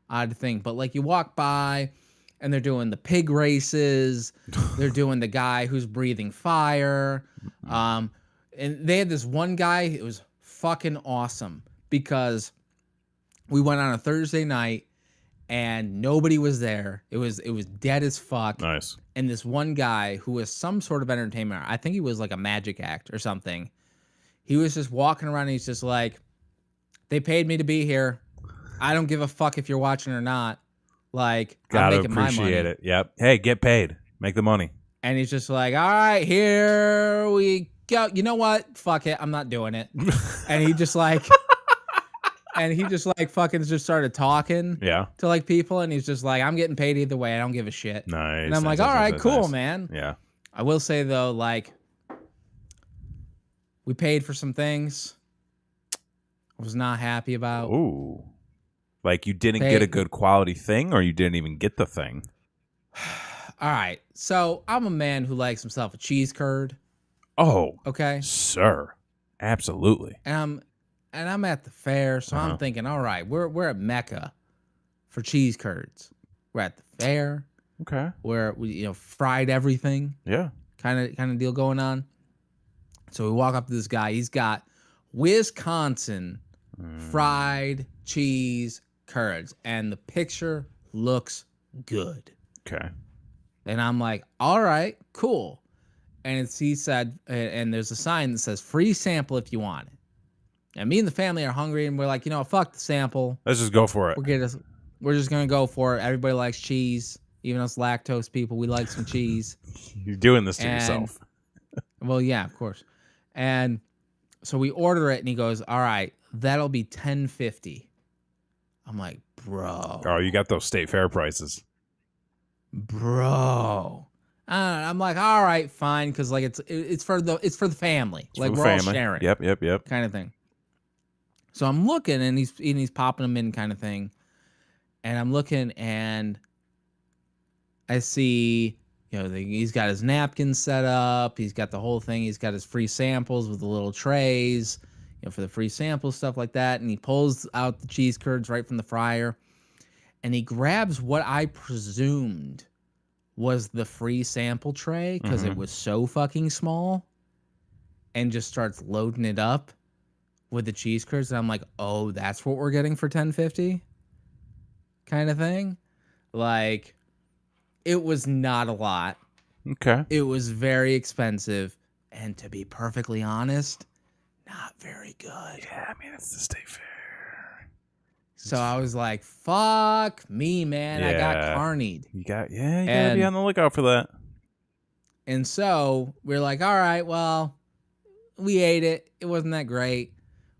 odd thing. But like you walk by and they're doing the pig races. They're doing the guy who's breathing fire. And they had this one guy, it was fucking awesome because we went on a Thursday night and nobody was there. It was dead as fuck.
Nice.
And this one guy who was some sort of entertainment, I think he was like a magic act or something. He was just walking around and he's just like, they paid me to be here. I don't give a fuck if you're watching or not. Like,
gotta
I'm making my money.
appreciate it. Yep. Hey, get paid. Make the money.
And he's just like, all right, here we go. You know what? Fuck it. I'm not doing it. And he just like... And he just like fucking just started talking to like people. And he's just like, I'm getting paid either way. I don't give a shit.
Nice.
And I'm like, all right, cool, man.
Yeah.
I will say though, like we paid for some things I was not happy about.
Ooh. Like you didn't get a good quality thing or you didn't even get the thing?
All right. So I'm a man who likes himself a cheese curd.
Oh.
Okay.
Sir. Absolutely.
And I'm at the fair, so I'm thinking, all right, we're at Mecca for cheese curds. We're at the fair.
Okay.
Where we fried everything.
Yeah.
Kind of deal going on. So we walk up to this guy. He's got Wisconsin fried cheese curds, and the picture looks good.
Okay.
And I'm like, all right, cool. And he said, and there's a sign that says free sample if you want it. And me and the family are hungry, and we're like, fuck the sample.
Let's just go for it.
We're just gonna go for it. Everybody likes cheese, even us lactose people. We like some cheese.
You're doing this to yourself.
Well, yeah, of course. And so we order it, and he goes, all right, that'll be $10.50. I'm like, bro.
Oh, you got those state fair prices.
Bro. I'm like, all right, fine, because like it's for the family.
It's
like
for the
we're
family.
all sharing.
Yep.
Kind of thing. So I'm looking, and he's popping them in, kind of thing. And I'm looking, and I see, he's got his napkins set up. He's got the whole thing. He's got his free samples with the little trays, for the free samples, stuff like that. And he pulls out the cheese curds right from the fryer, and he grabs what I presumed was the free sample tray because it was so fucking small, and just starts loading it up with the cheese curds. And I'm like, oh, that's what we're getting for $10.50, kind of thing. Like, it was not a lot.
Okay.
It was very expensive, and to be perfectly honest, not very good.
Yeah, I mean, it's the state fair.
So I was like, fuck me, man.
Yeah.
I got carnied.
You gotta be on the lookout for that.
And so we're like, all right, well, we ate it. It wasn't that great.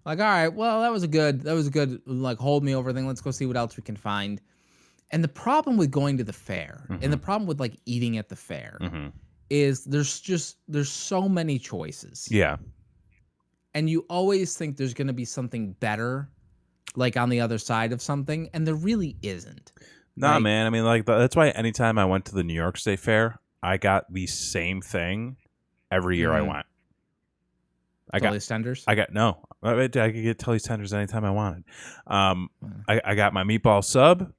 Like, all right, well, that was a good, like, hold me over thing. Let's go see what else we can find. And the problem with going to the fair, and the problem with like eating at the fair, is there's so many choices.
Yeah.
And you always think there's going to be something better, like on the other side of something, and there really isn't.
Nah, man. I mean, like, that's why anytime I went to the New York State Fair, I got the same thing every year I went. I got
tenders.
I could get Tully's tenders anytime I wanted. I got my meatball sub.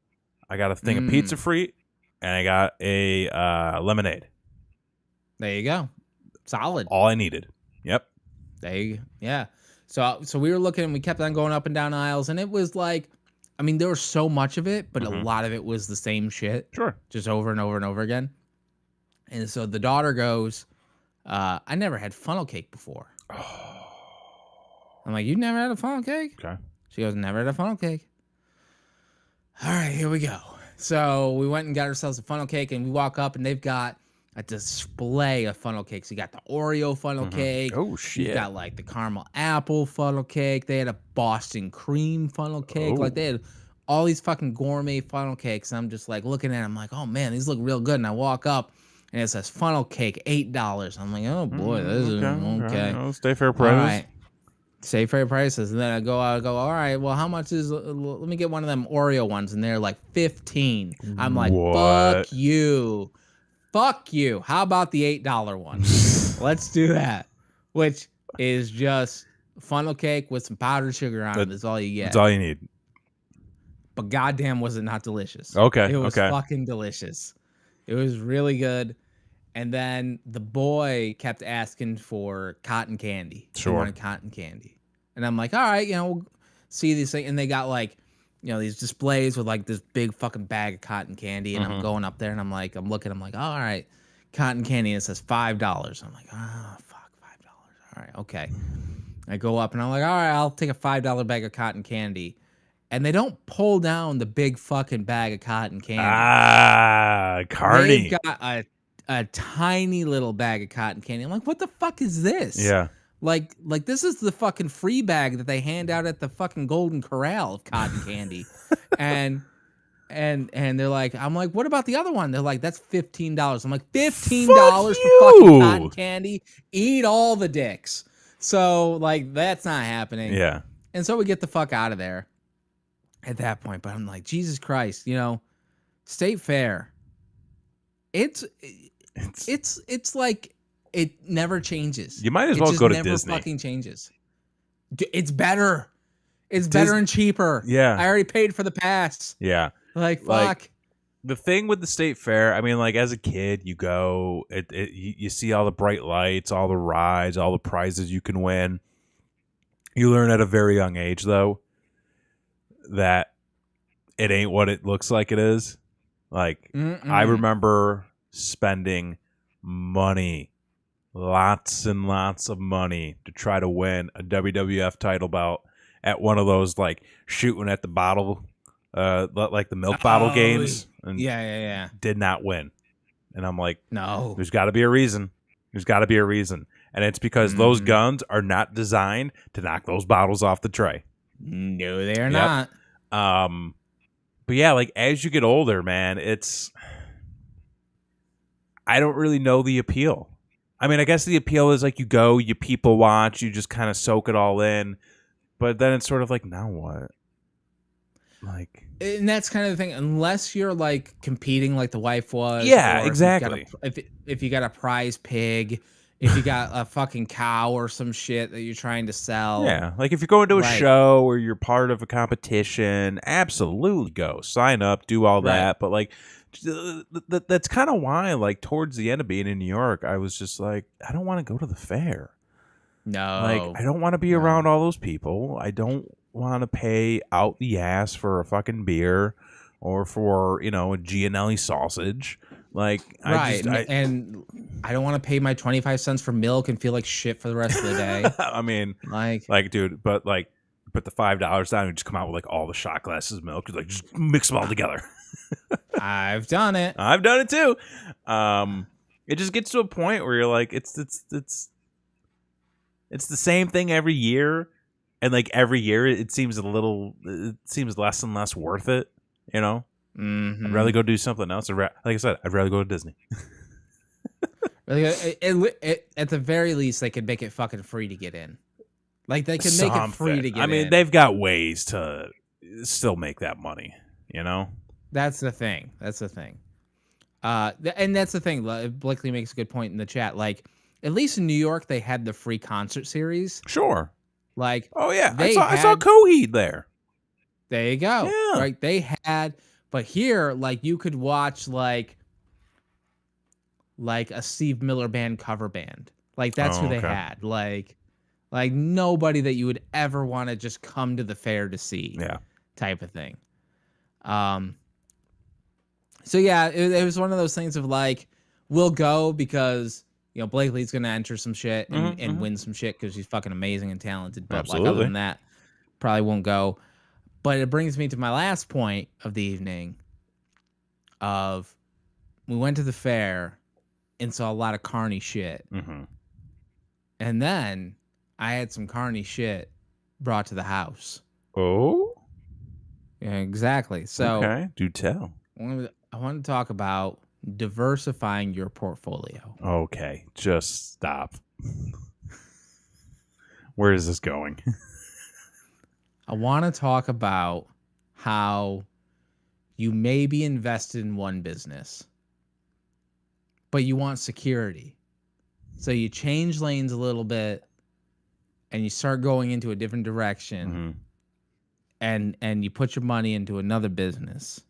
I got a thing of pizza free, and I got a lemonade.
There you go. Solid.
All I needed. Yep.
Yeah. So we were looking, and we kept on going up and down aisles, and it was like, I mean, there was so much of it, but a lot of it was the same shit.
Sure.
Just over and over and over again. And so the daughter goes, I never had funnel cake before. I'm like, you never had a funnel cake?
Okay.
She goes, never had a funnel cake. All right, here we go. So we went and got ourselves a funnel cake, and we walk up, and they've got a display of funnel cakes. You got the Oreo funnel cake.
Oh, shit.
You got like the caramel apple funnel cake. They had a Boston cream funnel cake. Like, they had all these fucking gourmet funnel cakes. And I'm just like looking at them, I'm like, oh man, these look real good. And I walk up, and it says funnel cake, $8. I'm like, oh boy, this is okay.
Oh, stay fair prices.
All right. Stay fair prices. And then I go, all right, well, how much is, let me get one of them Oreo ones. And they're like $15. I'm like, fuck you. Fuck you. How about the $8 one? Let's do that. Which is just funnel cake with some powdered sugar on it. That's all you get.
That's all you need.
But goddamn, was it not delicious?
Okay.
It was fucking delicious. It was really good. And then the boy kept asking for cotton candy.
Sure.
He wanted cotton candy. And I'm like, all right, we'll see these things. And they got like, these displays with like this big fucking bag of cotton candy. And I'm going up there, and I'm looking, I'm like, all right, cotton candy. And it says $5. I'm like, fuck, $5. All right, okay. I go up, and I'm like, all right, I'll take a $5 bag of cotton candy. And they don't pull down the big fucking bag of cotton candy.
Carney.
They've got a tiny little bag of cotton candy. I'm like, what the fuck is this?
Yeah.
Like this is the fucking free bag that they hand out at the fucking Golden Corral of cotton candy. and they're like, I'm like, what about the other one? They're like, that's $15. I'm like, $15 for fucking cotton candy? Eat all the dicks. So like, that's not happening.
Yeah.
And so we get the fuck out of there at that point. But I'm like, Jesus Christ, State Fair. It's like it never changes.
You might as well go to Disney.
It just never fucking changes. It's better. It's better and cheaper.
Yeah.
I already paid for the pass.
Yeah.
Like, fuck.
the thing with the state fair, I mean, like as a kid, you go, you see all the bright lights, all the rides, all the prizes you can win. You learn at a very young age, though, that it ain't what it looks like it is. Like, I remember spending money, lots and lots of money to try to win a WWF title bout at one of those, like, shooting at the bottle, like the milk bottle games. And
yeah.
Did not win. And I'm like,
no.
There's got to be a reason. There's got to be a reason. And it's because those guns are not designed to knock those bottles off the tray.
No, they are not.
But yeah, like as you get older, man, I don't really know the appeal. I mean, I guess the appeal is like you go, you people watch, you just kind of soak it all in. But then it's sort of like, now what? Like,
and that's kind of the thing. Unless you're like competing, like the wife was.
Yeah, exactly.
If you got a prize pig, if you got a fucking cow or some shit that you're trying to sell.
Yeah, like if you're going to a show or you're part of a competition, absolutely go. Sign up, do all that. But like, that's kind of why, like, towards the end of being in New York, I was just like, I don't want to go to the fair.
No.
Like, I don't want to be around all those people. I don't want to pay out the ass for a fucking beer or for, a Gianelli sausage. Like,
and I don't want to pay my 25 cents for milk and feel like shit for the rest of the day.
I mean, like, dude, but like, put the $5 down and just come out with like all the shot glasses of milk. Like, just mix them all together.
I've done it.
I've done it too. It just gets to a point where you're like, it's the same thing every year, and like every year it seems less and less worth it. I'd rather go do something else. Like I said, I'd rather go to Disney.
At the very least, they could make it fucking free to get in. Like, they can make it free to get in.
I mean, they've got ways to still make that money,
That's the thing. And that's the thing. Blakely makes a good point in the chat. Like, at least in New York, they had the free concert series.
Sure.
Like,
oh, yeah. I saw Coheed there.
There you go.
Yeah.
Right. They had, but here, like, you could watch like a Steve Miller Band cover band. Like, that's who they had. Like nobody that you would ever want to just come to the fair to see.
Yeah.
Type of thing. So yeah, it was one of those things of like, we'll go because Blakely's gonna enter some shit and win some shit because she's fucking amazing and talented. But like, other than that, probably won't go. But it brings me to my last point of the evening. Of we went to the fair and saw a lot of carny shit, and then I had some carny shit brought to the house.
Oh,
yeah, exactly. So
okay, do tell.
I want to talk about diversifying your portfolio.
Okay, just stop. Where is this going?
I want to talk about how you may be invested in one business, but you want security. So you change lanes a little bit and you start going into a different direction, and you put your money into another business.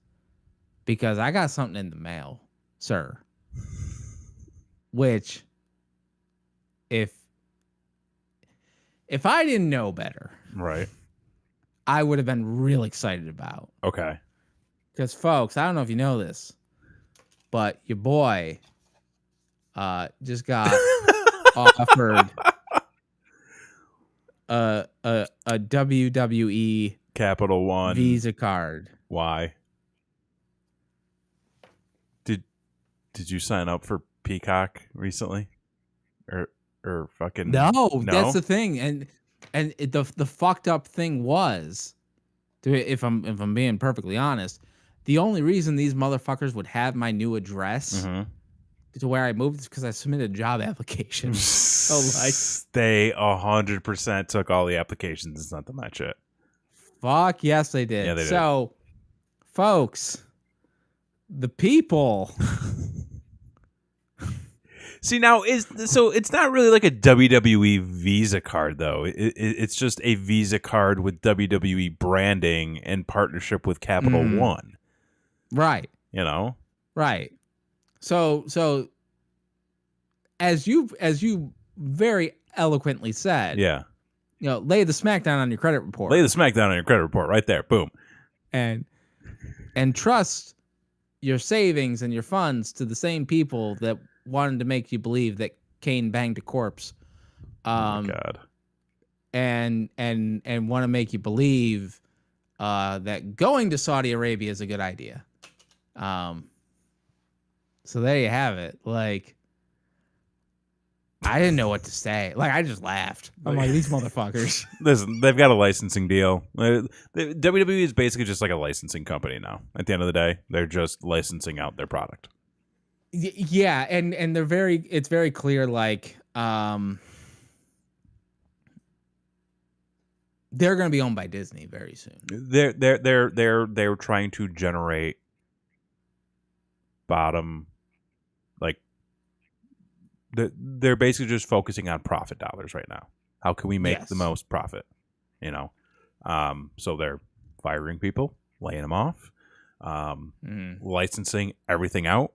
Because I got something in the mail, sir. Which, if I didn't know better,
right,
I would have been real excited about.
Okay.
Because, folks, I don't know if you know this, but your boy just got offered a WWE
Capital One
Visa Card.
Why? Did you sign up for Peacock recently, or fucking
no? That's the thing, and the fucked up thing was, if I'm being perfectly honest, the only reason these motherfuckers would have my new address to where I moved is because I submitted a job application. So like,
they 100% took all the applications and sent them that shit.
Fuck yes, they did.
Yeah, they did.
So, folks, the people.
See, now it's not really like a WWE Visa card, though. It's just a Visa card with WWE branding and partnership with Capital One.
Right.
You know,
right? So as you very eloquently said,
yeah,
lay the smackdown on your credit report.
Lay the smackdown on your credit report right there. Boom.
And trust your savings and your funds to the same people that wanted to make you believe that Kane banged a corpse.
Oh my God.
And want to make you believe that going to Saudi Arabia is a good idea. So there you have it. Like, I didn't know what to say. Like, I just laughed. I'm like, these motherfuckers.
Listen, they've got a licensing deal. WWE is basically just like a licensing company now. At the end of the day, they're just licensing out their product.
Yeah, and it's very clear, like, they're going to be owned by Disney very soon.
They're trying to generate bottom, like, they're basically just focusing on profit dollars right now. How can we make the most profit? So they're firing people, laying them off, licensing everything out,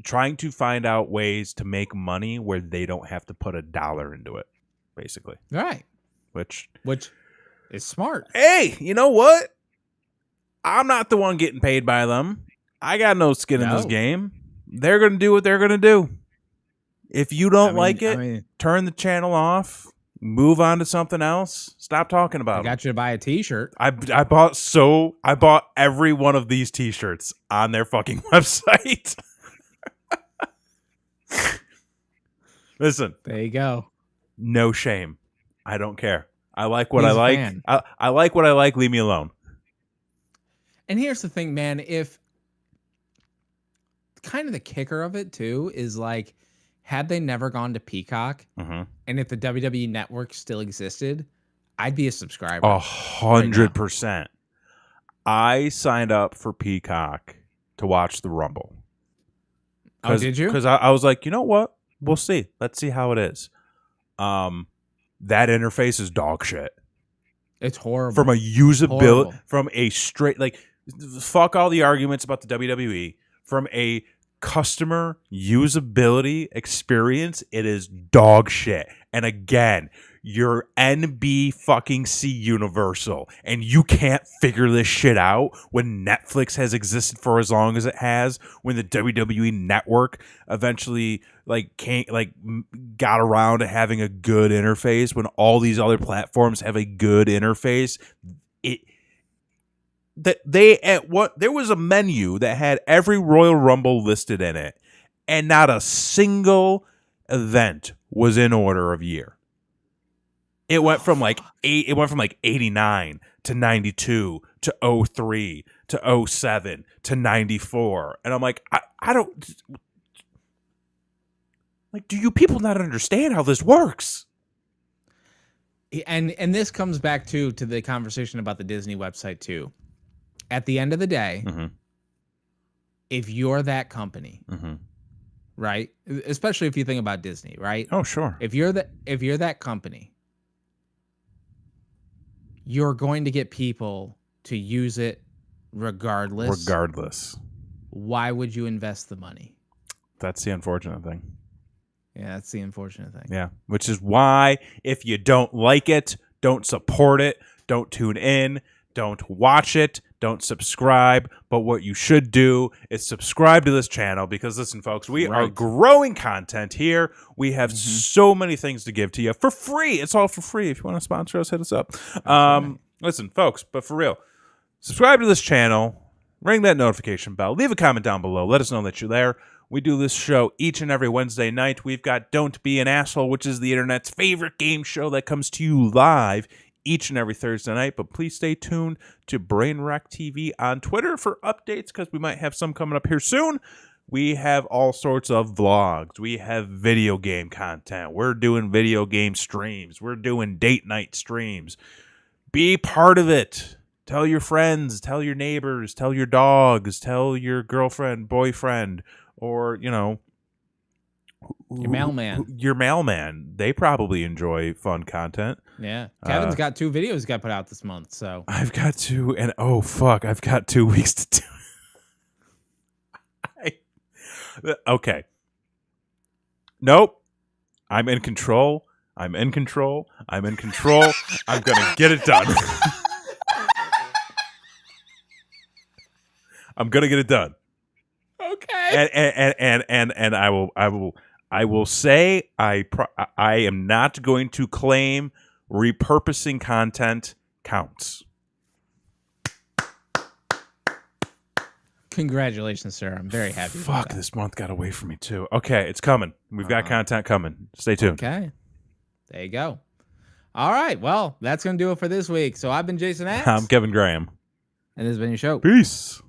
trying to find out ways to make money where they don't have to put a dollar into it, basically.
Right.
Which
is smart.
Hey, you know what? I'm not the one getting paid by them. I got no skin in this game. They're going to do what they're going to do. If you don't like it, turn the channel off, move on to something else. Stop talking about it.
I got you to buy a T-shirt.
I bought every one of these T-shirts on their fucking website. Listen.
There you go.
No shame. I don't care. I like what I like. I like what I like. Leave me alone.
And here's the thing, man. If kind of the kicker of it too is like, had they never gone to Peacock, and if the WWE Network still existed, I'd be a subscriber.
100%. I signed up for Peacock to watch the Rumble.
Oh, did you?
Because I was like, you know what? We'll see. Let's see how it is. That interface is dog shit.
It's horrible.
From a usability, from a straight, like, fuck all the arguments about the WWE. From a customer usability experience, it is dog shit. And again, you're NB fucking C Universal, and you can't figure this shit out when Netflix has existed for as long as it has, when the WWE Network eventually got around to having a good interface, when all these other platforms have a good interface. There was a menu that had every Royal Rumble listed in it, and not a single event was in order of year. It went from like 89 to 92 to 03 to 07 to 94. And I'm like, I don't, like, do you people not understand how this works?
And this comes back to the conversation about the Disney website too. At the end of the day, if you're that company, right? Especially if you think about Disney, right?
Oh, sure.
If you're that company, you're going to get people to use it regardless. Why would you invest the money?
That's the unfortunate thing.
Yeah, that's the unfortunate thing.
Yeah, which is why if you don't like it, don't support it, don't tune in, don't watch it, don't subscribe. But what you should do is subscribe to this channel because, listen, folks, we are growing content here. We have so many things to give to you for free. It's all for free. If you want to sponsor us, hit us up. Listen, folks, but for real, subscribe to this channel, ring that notification bell, leave a comment down below. Let us know that you're there. We do this show each and every Wednesday night. We've got Don't Be an Asshole, which is the internet's favorite game show that comes to you live each and every Thursday night. But please stay tuned to Brainwreck TV on Twitter for updates, because we might have some coming up here soon. We have all sorts of vlogs. We have video game content. We're doing video game streams. We're doing date night streams. Be part of it. Tell your friends, tell your neighbors, tell your dogs, tell your girlfriend, boyfriend, or, you know,
your mailman.
Your mailman. They probably enjoy fun content.
Yeah. Kevin's got 2 videos got put out this month, so.
I've got 2, and oh, fuck, I've got 2 weeks to do Okay. Nope. I'm in control. I'm in control. I'm in control. I'm gonna get it done. I'm gonna get it done.
Okay.
And I will say I am not going to claim repurposing content counts.
Congratulations, sir. I'm very happy.
Fuck, this month got away from me too. Okay, it's coming. We've got content coming. Stay tuned.
Okay. There you go. All right. Well, that's going to do it for this week. So I've been Jason Axe.
I'm Kevin Graham.
And this has been your show.
Peace.